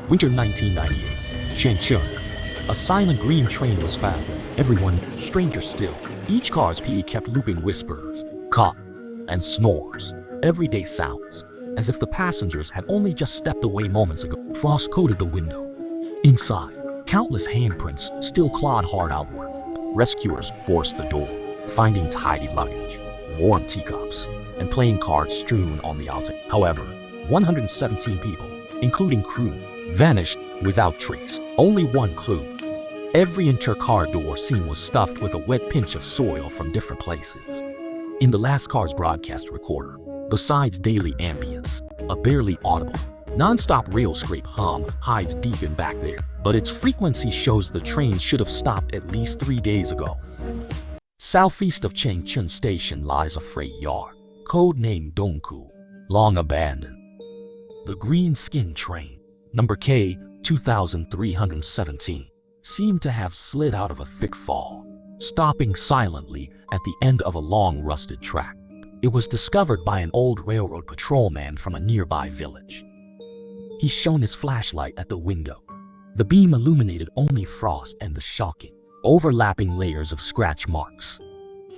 Winter 1998. Shenzhen. A silent green train was found. Everyone, stranger still. Each car's PE kept looping whispers, cough, and snores. Everyday sounds, as if the passengers had only just stepped away moments ago. Frost coated the window. Inside, countless handprints still clawed hard outward. Rescuers forced the door, finding tidy luggage, warm teacups, and playing cards strewn on the outside. However, 117 people, including crew, vanished without trace. Only one clue. Every inter-car door seam was stuffed with a wet pinch of soil from different places. In the last car's broadcast recorder, besides daily ambience, a barely audible, non-stop rail scrape hum hides deep in back there, but its frequency shows the train should have stopped at least 3 days ago. Southeast of Changchun Station lies a freight yard, codenamed Dongku, long abandoned. The green-skinned train, number K 2317, seemed to have slid out of a thick fog, stopping silently at the end of a long rusted track. It was discovered by an old railroad patrolman from a nearby village. He shone his flashlight at the window. The beam illuminated only frost and the shocking, overlapping layers of scratch marks.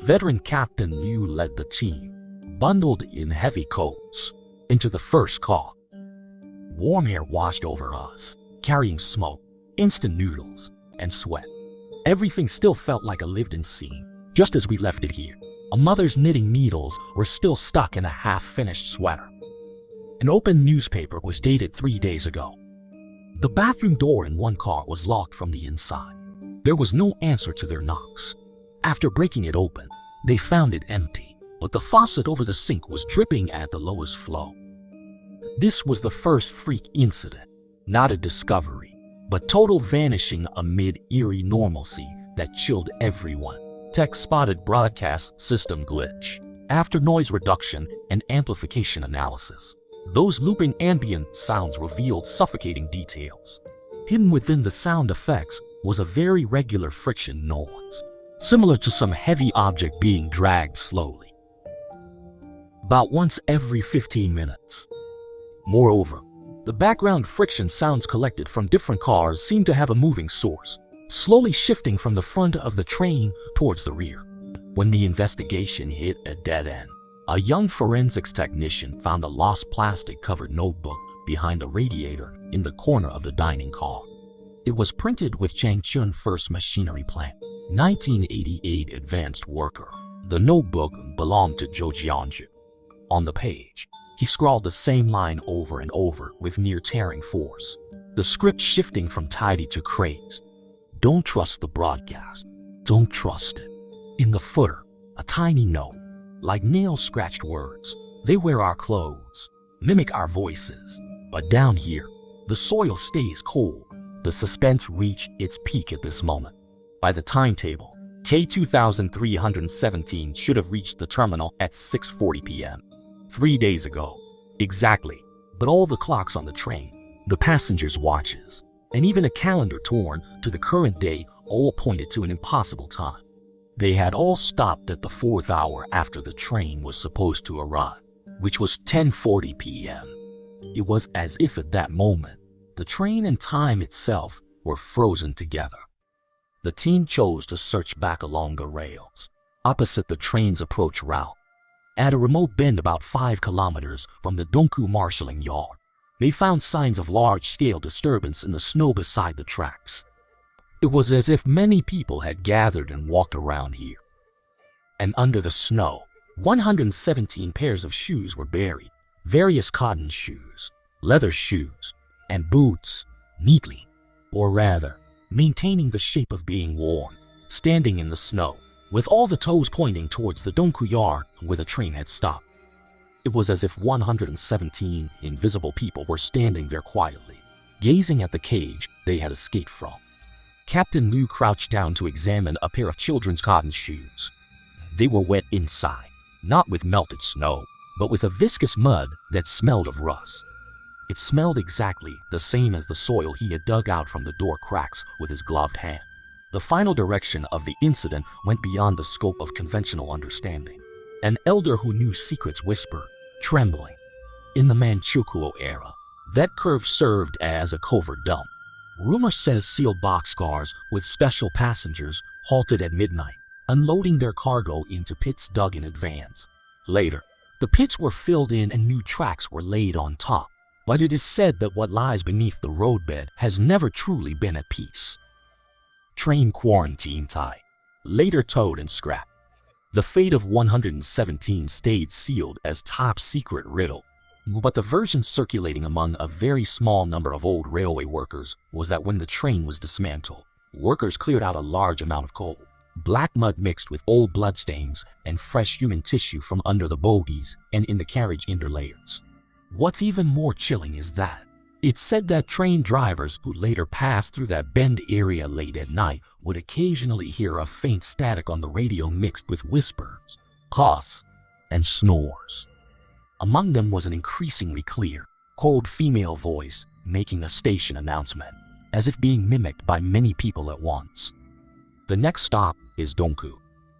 Veteran Captain Liu led the team, bundled in heavy coats, into the first car. Warm air washed over us, carrying smoke, instant noodles, and sweat. Everything still felt like a lived-in scene, just as we left it here. A mother's knitting needles were still stuck in a half-finished sweater. An open newspaper was dated 3 days ago. The bathroom door in one car was locked from the inside. There was no answer to their knocks. After breaking it open, they found it empty, but the faucet over the sink was dripping at the lowest flow. This was the first freak incident, not a discovery, but total vanishing amid eerie normalcy that chilled everyone. Tech spotted broadcast system glitch. After noise reduction and amplification analysis, those looping ambient sounds revealed suffocating details. Hidden within the sound effects was a very regular friction noise, similar to some heavy object being dragged slowly, about once every 15 minutes. Moreover, the background friction sounds collected from different cars seemed to have a moving source, slowly shifting from the front of the train towards the rear. When the investigation hit a dead end, a young forensics technician found a lost plastic-covered notebook behind a radiator in the corner of the dining car. It was printed with Changchun First Machinery Plant, 1988 Advanced Worker. The notebook belonged to Zhou Jianzhu. On the page, he scrawled the same line over and over with near-tearing force, the script shifting from tidy to crazed. Don't trust the broadcast. Don't trust it. In the footer, a tiny note, like nail-scratched words. They wear our clothes, mimic our voices, but down here, the soil stays cold. The suspense reached its peak at this moment. By the timetable, K 2317 should have reached the terminal at 6:40 p.m. 3 days ago. Exactly. But all the clocks on the train, the passengers' watches, and even a calendar torn to the current day all pointed to an impossible time. They had all stopped at the 4th hour after the train was supposed to arrive, which was 10:40 p.m. It was as if at that moment, the train and time itself were frozen together. The team chose to search back along the rails, opposite the train's approach route. At a remote bend about 5 kilometers from the Dongku marshalling yard, they found signs of large-scale disturbance in the snow beside the tracks. It was as if many people had gathered and walked around here. And under the snow, 117 pairs of shoes were buried, various cotton shoes, leather shoes, and boots, neatly, or rather, maintaining the shape of being worn, standing in the snow, with all the toes pointing towards the Dongku yard where the train had stopped. It was as if 117 invisible people were standing there quietly, gazing at the cage they had escaped from. Captain Liu crouched down to examine a pair of children's cotton shoes. They were wet inside, not with melted snow, but with a viscous mud that smelled of rust. It smelled exactly the same as the soil he had dug out from the door cracks with his gloved hand. The final direction of the incident went beyond the scope of conventional understanding. An elder who knew secrets whispered, trembling. In the Manchukuo era, That curve served as a covert dump. Rumor says sealed boxcars with special passengers halted at midnight, unloading their cargo into pits dug in advance. Later, the pits were filled in and new tracks were laid on top. But it is said that what lies beneath the roadbed has never truly been at peace. Train quarantine tie, later towed and scrapped. The fate of 117 stayed sealed as top secret riddle. But the version circulating among a very small number of old railway workers was that when the train was dismantled, workers cleared out a large amount of coal, black mud mixed with old bloodstains, and fresh human tissue from under the bogies and in the carriage interlayers. What's even more chilling is that it's said that train drivers who later passed through that bend area late at night would occasionally hear a faint static on the radio mixed with whispers, coughs, and snores. Among them was an increasingly clear, cold female voice making a station announcement, as if being mimicked by many people at once. The next stop is Donku.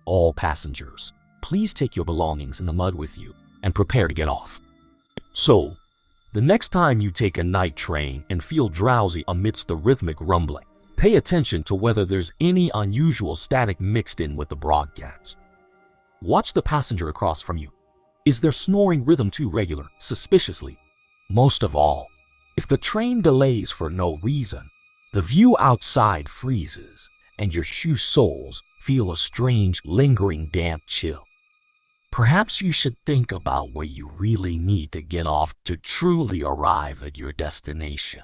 All passengers, please take your belongings in the mud with you and prepare to get off. So, the next time you take a night train and feel drowsy amidst the rhythmic rumbling, pay attention to whether there's any unusual static mixed in with the broadcast. Watch the passenger across from you. Is their snoring rhythm too regular, suspiciously? Most of all, if the train delays for no reason, the view outside freezes, and your shoe soles feel a strange, lingering damp chill. Perhaps you should think about where you really need to get off to truly arrive at your destination.